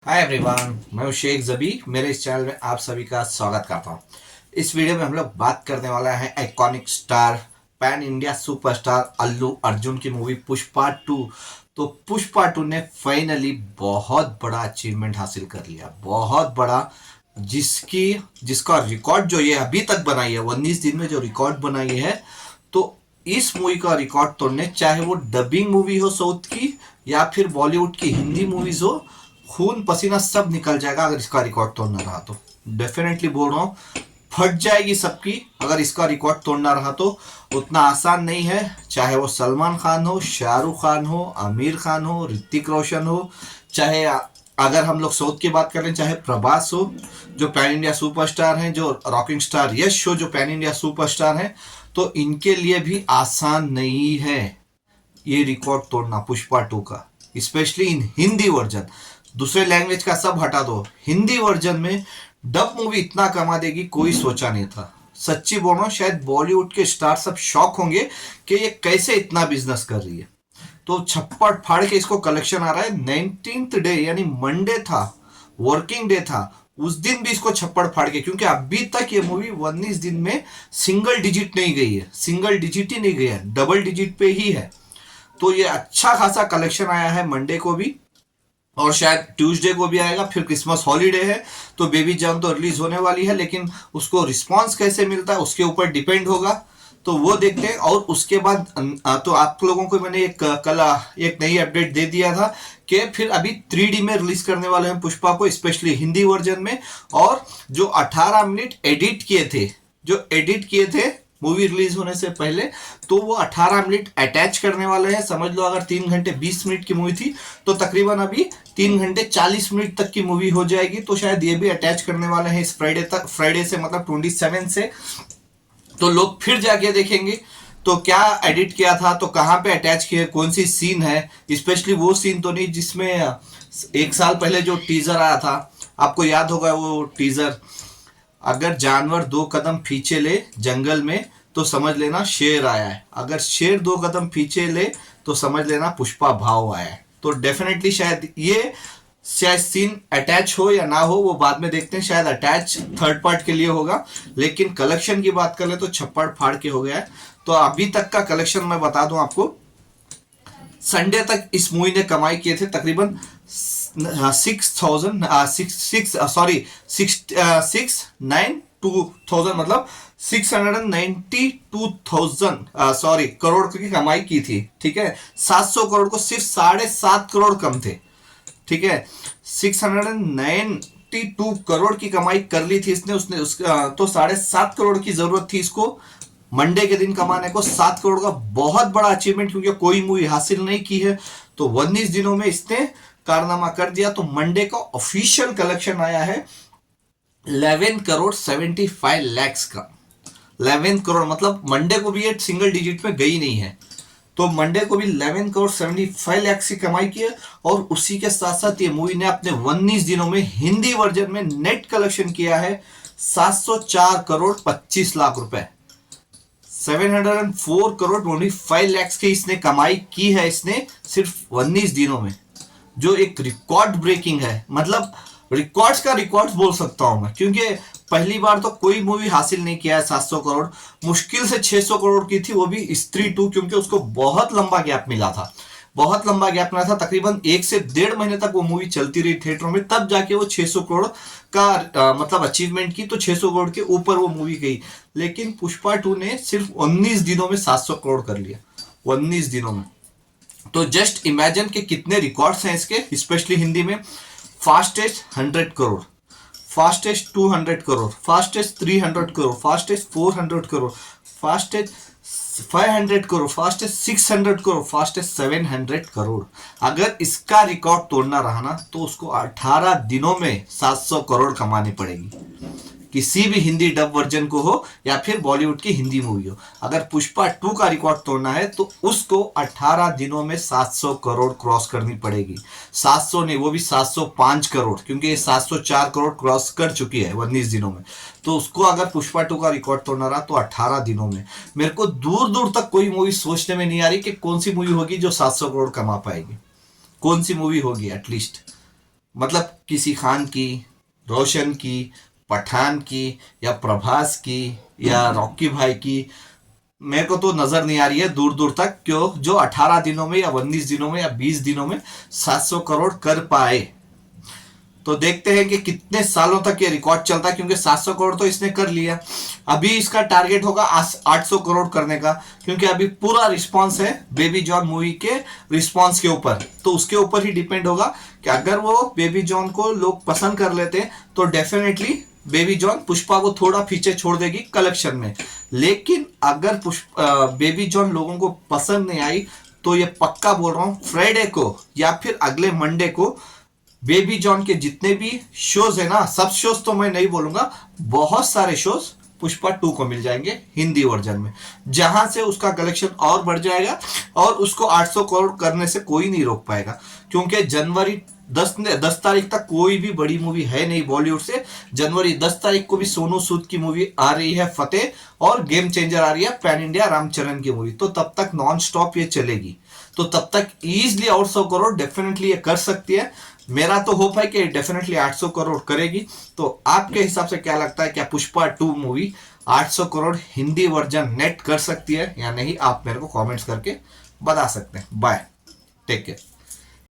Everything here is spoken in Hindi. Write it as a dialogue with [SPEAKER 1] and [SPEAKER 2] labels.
[SPEAKER 1] हाय एवरीवन, मैं हूं शेख जबी। मेरे इस चैनल में आप सभी का स्वागत करता हूं। इस वीडियो में हम लोग बात करने वाला है iconic star, pan India superstar Allu Arjun की मूवी पुष्पा टू। तो पुष्पा टू ने फाइनली बहुत बड़ा अचीवमेंट हासिल कर लिया, बहुत बड़ा, जिसका रिकॉर्ड जो ये अभी तक बनाई है 19 दिन में जो रिकॉर्ड बनाई है। तो इस मूवी का रिकॉर्ड तोड़ने, चाहे वो डबिंग मूवी हो साउथ की या फिर बॉलीवुड की हिंदी मूवीज हो, खून पसीना सब निकल जाएगा अगर इसका रिकॉर्ड तोड़ना रहा तो। डेफिनेटली बोल रहा हूँ, फट जाएगी सबकी अगर इसका रिकॉर्ड तोड़ना रहा तो। उतना आसान नहीं है, चाहे वो सलमान खान हो, शाहरुख खान हो, आमिर खान हो, ऋतिक रोशन हो, चाहे अगर हम लोग साउथ की बात करें चाहे प्रभास हो जो पैन इंडिया सुपरस्टार हैं, जो रॉकिंग स्टार यश हो जो पैन इंडिया सुपरस्टार हैं, तो इनके लिए भी आसान नहीं है ये रिकॉर्ड तोड़ना पुष्पा टू का, स्पेशली इन हिंदी वर्जन। दूसरे लैंग्वेज का सब हटा दो, हिंदी वर्जन में डब मूवी इतना कमा देगी कोई सोचा नहीं था। सच्ची बोल रहा हूं, शायद बॉलीवुड के स्टार सब शॉक होंगे कि ये कैसे इतना बिजनेस कर रही है। तो छप्पड़ फाड़ के इसको कलेक्शन आ रहा है। 19th डे यानी मंडे था, वर्किंग डे था, उस दिन भी इसको छप्पड़ फाड़ के, क्योंकि अभी तक ये मूवी 19 दिन में सिंगल डिजिट नहीं गई है, सिंगल डिजिट ही नहीं गई है, डबल डिजिट पे ही है। तो ये अच्छा खासा कलेक्शन आया है मंडे को भी, और शायद ट्यूसडे को भी आएगा। फिर क्रिसमस हॉलीडे है तो बेबी जान तो रिलीज होने वाली है, लेकिन उसको रिस्पांस कैसे मिलता है उसके ऊपर डिपेंड होगा, तो वो देखते हैं। और उसके बाद तो आप लोगों को मैंने कल एक नई अपडेट दे दिया था कि फिर अभी 3D में रिलीज करने वाले हैं पुष्पा को, स्पेशली हिंदी वर्जन में। और जो 18 मिनट एडिट किए थे, जो एडिट किए थे मूवी रिलीज होने से पहले, तो वो 18 मिनट अटैच करने वाले हैं। समझ लो अगर 3 घंटे 20 मिनट की मूवी थी तो तकरीबन अभी 3 घंटे 40 मिनट तक की मूवी हो जाएगी। तो शायद ये भी अटैच करने वाले हैं इस फ्राइडे तक, फ्राइडे से मतलब 27 से। तो लोग फिर जाके देखेंगे तो क्या एडिट किया था, तो कहाँ पे अटैच किया, कौन सी सीन है। स्पेशली वो सीन तो नहीं जिसमें 1 साल पहले जो टीजर आया था, आपको याद होगा वो टीजर, अगर जानवर 2 कदम पीछे ले जंगल में तो समझ लेना शेर आया है, अगर शेर 2 कदम पीछे ले तो समझ लेना पुष्पा भाव आया है। तो डेफिनेटली शायद सीन अटैच हो या ना हो वो बाद में देखते हैं, शायद अटैच थर्ड पार्ट के लिए होगा। लेकिन कलेक्शन की बात कर ले तो छप्पड़ फाड़ के हो गया है। तो अभी तक का कलेक्शन मैं बता दूं आपको, संडे तक इस मूवी ने कमाई किए थे तकरीबन 6,992,000, मतलब 692,000 सॉरी करोड़ की कमाई की थी। ठीक है, 700 करोड़ को सिर्फ 7.5 करोड़ कम थे। ठीक है, 692 करोड़ की कमाई कर ली थी इसने, उसने तो 7.5 करोड़ की जरूरत थी इसको मंडे के दिन कमाने को। 7 करोड़ का बहुत बड़ा अचीवमेंट, क्योंकि कोई मूवी हासिल नहीं की है। तो 19 दिनों में इसने कारनामा कर दिया। तो मंडे का ऑफिशियल कलेक्शन आया है 11 करोड़ 75 लैक्स का। 11 करोड़ मतलब मंडे को भी ये सिंगल डिजिट में गई नहीं है। तो मंडे को भी 11 करोड़ 75 लाख की कमाई की है। और उसी के साथ साथ ये मूवी ने अपने 19 दिनों में हिंदी वर्जन में नेट कलेक्शन किया है 704 करोड़ 25 लाख रुपए। 704 करोड़ 25 लैक्स की इसने कमाई की है, इसने सिर्फ 19 दिनों में, जो एक रिकॉर्ड ब्रेकिंग है। मतलब रिकॉर्ड्स का रिकॉर्ड बोल सकता हूं मैं, क्योंकि पहली बार तो कोई मूवी हासिल नहीं किया है 700 करोड़। मुश्किल से 600 करोड़ की थी, वो भी स्त्री टू, क्योंकि उसको बहुत लंबा गैप मिला था, बहुत लंबा गैप मिला था। तकरीबन 1 से 1.5 महीने तक वो मूवी चलती रही थिएटरों में, तब जाके वो 600 करोड़ का मतलब अचीवमेंट की। तो 600 करोड़ के ऊपर वो मूवी गई। लेकिन पुष्पा टू ने सिर्फ 19 दिनों में 700 करोड़ कर लिया, 19 दिनों में। तो जस्ट इमेजिन के कितने रिकॉर्ड्स हैं इसके, स्पेशली हिंदी में। Fastest 100 crore, fastest 200 crore, fastest 300 crore, fastest 400 crore, fastest 500 crore, fastest 600 crore, fastest 700 crore. अगर इसका रिकॉर्ड तोड़ना रहा ना तो उसको 18 दिनों में 700 करोड़ कमानी पड़ेगी, किसी भी हिंदी डब वर्जन को हो या फिर बॉलीवुड की हिंदी मूवी हो। अगर पुष्पा टू का रिकॉर्ड तोड़ना है तो उसको 18 दिनों में 700 करोड़ क्रॉस करनी पड़ेगी। 700 नहीं, वो भी 705 करोड़, क्योंकि ये 704 करोड़ क्रॉस कर चुकी है 19 दिनों में। तो उसको अगर पुष्पा टू का रिकॉर्ड तोड़ना रहा तो 18 दिनों में। मेरे को दूर दूर तक कोई मूवी सोचने में नहीं आ रही कि कौन सी मूवी होगी जो 700 करोड़ कमा पाएगी, कौन सी मूवी होगी एटलीस्ट। मतलब किसी खान की, रोशन की, पठान की, या प्रभास की, या रॉकी भाई की, मेरे को तो नजर नहीं आ रही है दूर दूर तक क्यों जो 18 दिनों में या 19 दिनों में या 20 दिनों में 700 करोड़ कर पाए। तो देखते हैं कि कितने सालों तक ये रिकॉर्ड चलता है, क्योंकि 700 करोड़ तो इसने कर लिया। अभी इसका टारगेट होगा 800 करोड़ करने का, क्योंकि अभी पूरा रिस्पांस है बेबी जॉन मूवी के रिस्पांस के ऊपर। तो उसके ऊपर ही डिपेंड होगा कि अगर वो बेबी जॉन को लोग पसंद कर लेते हैं तो डेफिनेटली बेबी जॉन पुष्पा को थोड़ा पीछे छोड़ देगी कलेक्शन में। लेकिन अगर बेबी जॉन लोगों को पसंद नहीं आई तो ये पक्का बोल रहा हूं, फ्राइडे को या फिर अगले मंडे को बेबी जॉन के जितने भी शोज है ना, सब शोज तो मैं नहीं बोलूंगा, बहुत सारे शोज पुष्पा 2 को मिल जाएंगे हिंदी वर्जन में, जहां से उसका कलेक्शन और बढ़ जाएगा और उसको 800 करोड़ करने से कोई नहीं रोक पाएगा। क्योंकि जनवरी 10 तारीख तक कोई भी बड़ी मूवी है नहीं बॉलीवुड से। जनवरी 10 तारीख को भी सोनू सूद की मूवी आ रही है फतेह, और गेम चेंजर आ रही है पैन इंडिया रामचरण की मूवी। तो तब तक नॉन स्टॉप ये चलेगी, तो तब तक इजिली और 100 करोड़ डेफिनेटली ये कर सकती है। मेरा तो होप है कि डेफिनेटली 800 करोड़ करेगी। तो आपके हिसाब से क्या लगता है, क्या Pushpa 2 movie 800 crore Hindi version net कर सकती है या नहीं? आप मेरे को कमेंट्स करके बता सकते हैं। Bye, take care.